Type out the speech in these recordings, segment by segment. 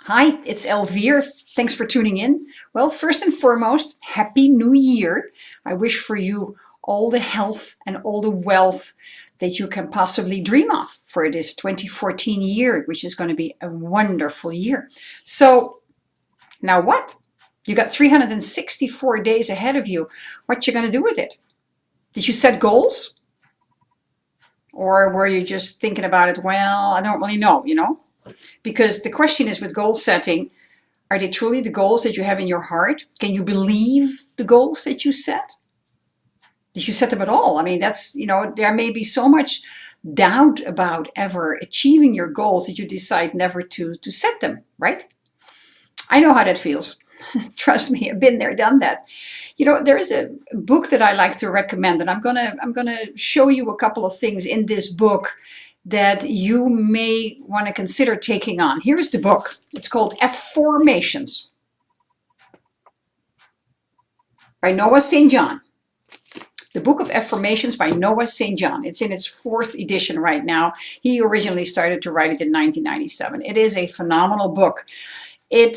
Hi, it's Elvire. Thanks for tuning in. Well, first and foremost, Happy New Year. I wish for you all the health and all the wealth that you can possibly dream of for this 2014 year, which is going to be a wonderful year. So, now what? You got 364 days ahead of you. What you going to do with it? Did you set goals? Or were you just thinking about it? Well, I don't really know. Because the question is with goal setting, are they truly the goals that you have in your heart? Can you believe the goals that you set? Did you set them at all? I mean, there may be so much doubt about ever achieving your goals that you decide never to set them, right? I know how that feels. Trust me, I've been there, done that. There is a book that I like to recommend, and I'm gonna show you a couple of things in this book that you may want to consider taking on. Here's the book. It's called Afformations by Noah St. John. The Book of Afformations by Noah St. John. It's in its 4th edition right now. He originally started to write it in 1997. It is a phenomenal book. He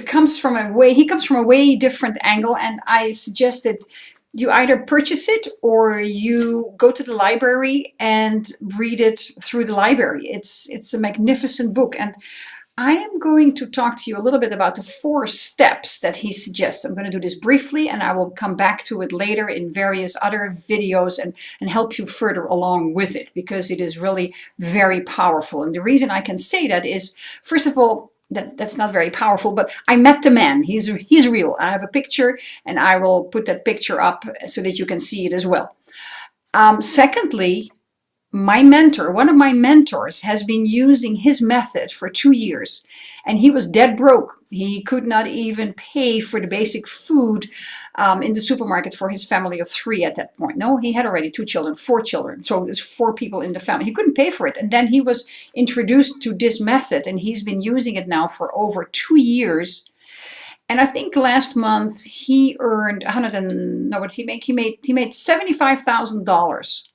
comes from a way different angle, and I suggest that you either purchase it or you go to the library and read it through the library. It's a magnificent book, and I am going to talk to you a little bit about the 4 steps that he suggests. I'm going to do this briefly, and I will come back to it later in various other videos and help you further along with it, because it is really very powerful. And the reason I can say that is, first of all, that's not very powerful, but I met the man. He's real. I have a picture, and I will put that picture up so that you can see it as well. Secondly, one of my mentors, has been using his method for 2 years, and he was dead broke. He could not even pay for the basic food in the supermarket for his family of 3 at that point. No, he had already 4 children. So there's 4 people in the family. He couldn't pay for it. And then he was introduced to this method, and he's been using it now for over 2 years. And I think last month he earned he made $75,000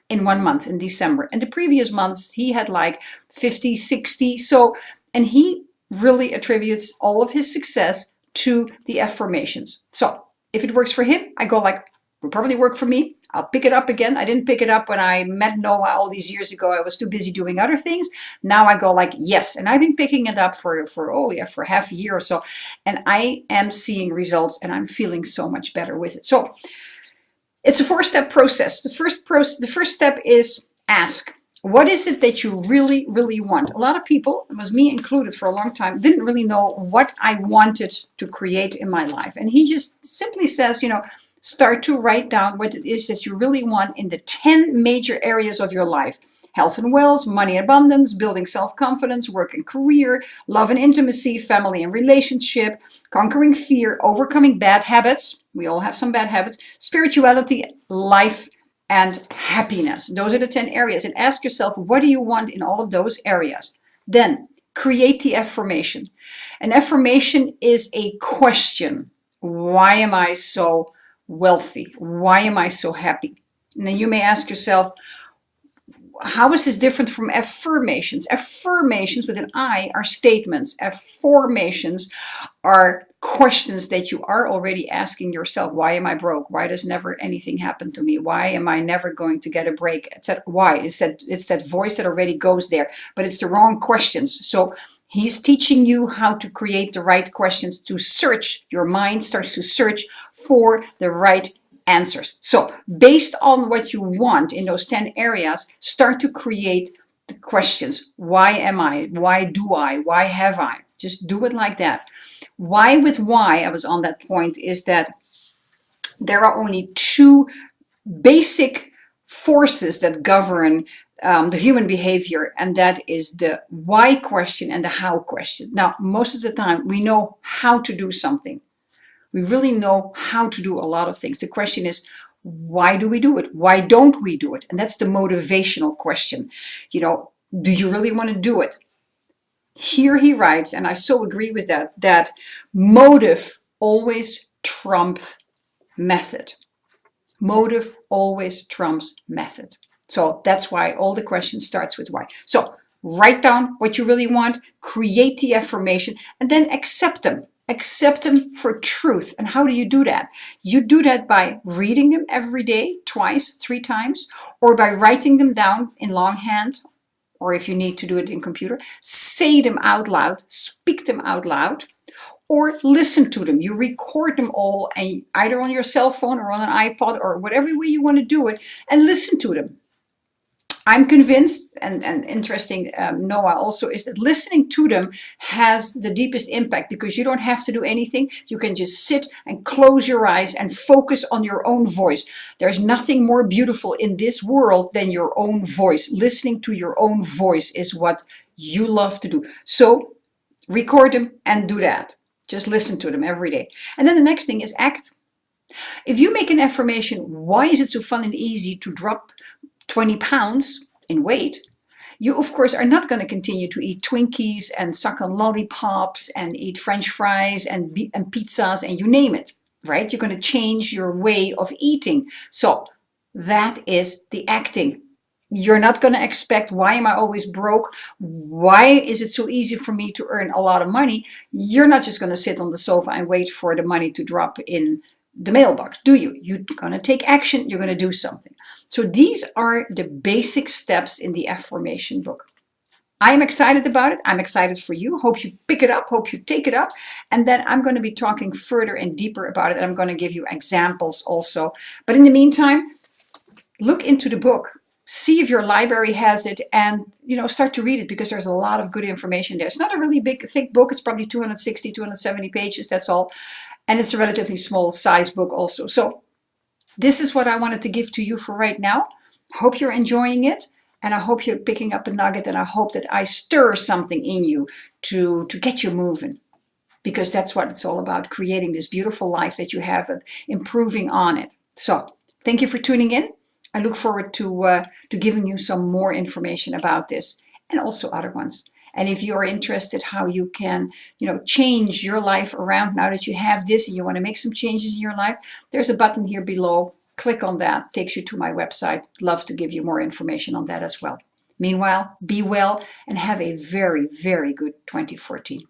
in 1 month in December. And the previous months he had like 50, 60. And he really attributes all of his success to the affirmations. So if it works for him, I go like, it will probably work for me. I'll pick it up again. I didn't pick it up when I met Noah all these years ago. I was too busy doing other things. Now I go like, yes. And I've been picking it up for half a year or so. And I am seeing results, and I'm feeling so much better with it. So it's a 4-step process. The first step is ask. What is it that you really, really want? A lot of people, it was me included for a long time, didn't really know what I wanted to create in my life. And he just simply says, start to write down what it is that you really want in the 10 major areas of your life. Health and wealth, money and abundance, building self-confidence, work and career, love and intimacy, family and relationship, conquering fear, overcoming bad habits. We all have some bad habits. Spirituality, life, and happiness. Those are the 10 areas. And ask yourself, what do you want in all of those areas? Then create the affirmation. An affirmation is a question. Why am I so wealthy? Why am I so happy? And then you may ask yourself, how is this different from affirmations? Affirmations with an I are statements. Affirmations are questions that you are already asking yourself. Why am I broke? Why does never anything happen to me? Why am I never going to get a break? Etc. Why? It's that voice that already goes there, but it's the wrong questions. So he's teaching you how to create the right questions, to search. Your mind starts to search for the right answers. So based on what you want in those 10 areas, start to create the questions. Why am I? Why do I? Why have I? Just do it like that. Why with why, I was on that point, is that there are only 2 basic forces that govern the human behavior, and that is the why question and the how question. Now, most of the time we know how to do something. We really know how to do a lot of things. The question is, why do we do it? Why don't we do it? And that's the motivational question. Do you really want to do it? Here he writes, and I so agree with that motive always trumps method. Motive always trumps method. So that's why all the questions starts with why. So Write down what you really want, create the affirmation, and then accept them. Accept them for truth. And how do you do that? You do that by reading them every day, twice, 3 times, or by writing them down in longhand, or if you need to do it in computer, say them out loud, speak them out loud, or listen to them. You record them all, and either on your cell phone or on an iPod or whatever way you want to do it, and listen to them. I'm convinced, and interesting, Noah, also, is that listening to them has the deepest impact because you don't have to do anything. You can just sit and close your eyes and focus on your own voice. There's nothing more beautiful in this world than your own voice. Listening to your own voice is what you love to do. So record them and do that. Just listen to them every day. And then the next thing is act. If you make an affirmation, why is it so fun and easy to drop 20 pounds in weight? You, of course, are not going to continue to eat Twinkies and suck on lollipops and eat French fries and pizzas and you name it, right? You're going to change your way of eating. So that is the acting. You're not going to expect, why am I always broke? Why is it so easy for me to earn a lot of money? You're not just going to sit on the sofa and wait for the money to drop in the mailbox, do you? You're going to take action. You're going to do something. So these are the basic steps in the affirmation book. I'm excited about it. I'm excited for you. Hope you pick it up. Hope you take it up. And then I'm going to be talking further and deeper about it. And I'm going to give you examples also. But in the meantime, look into the book. See if your library has it and, start to read it because there's a lot of good information there. It's not a really big, thick book. It's probably 260, 270 pages. That's all. And it's a relatively small size book also. So this is what I wanted to give to you for right now. Hope you're enjoying it. And I hope you're picking up a nugget. And I hope that I stir something in you to get you moving. Because that's what it's all about. Creating this beautiful life that you have and improving on it. So thank you for tuning in. I look forward to giving you some more information about this and also other ones. And if you're interested how you can, change your life around now that you have this and you want to make some changes in your life, there's a button here below. Click on that, takes you to my website. Love to give you more information on that as well. Meanwhile, be well and have a very, very good 2014.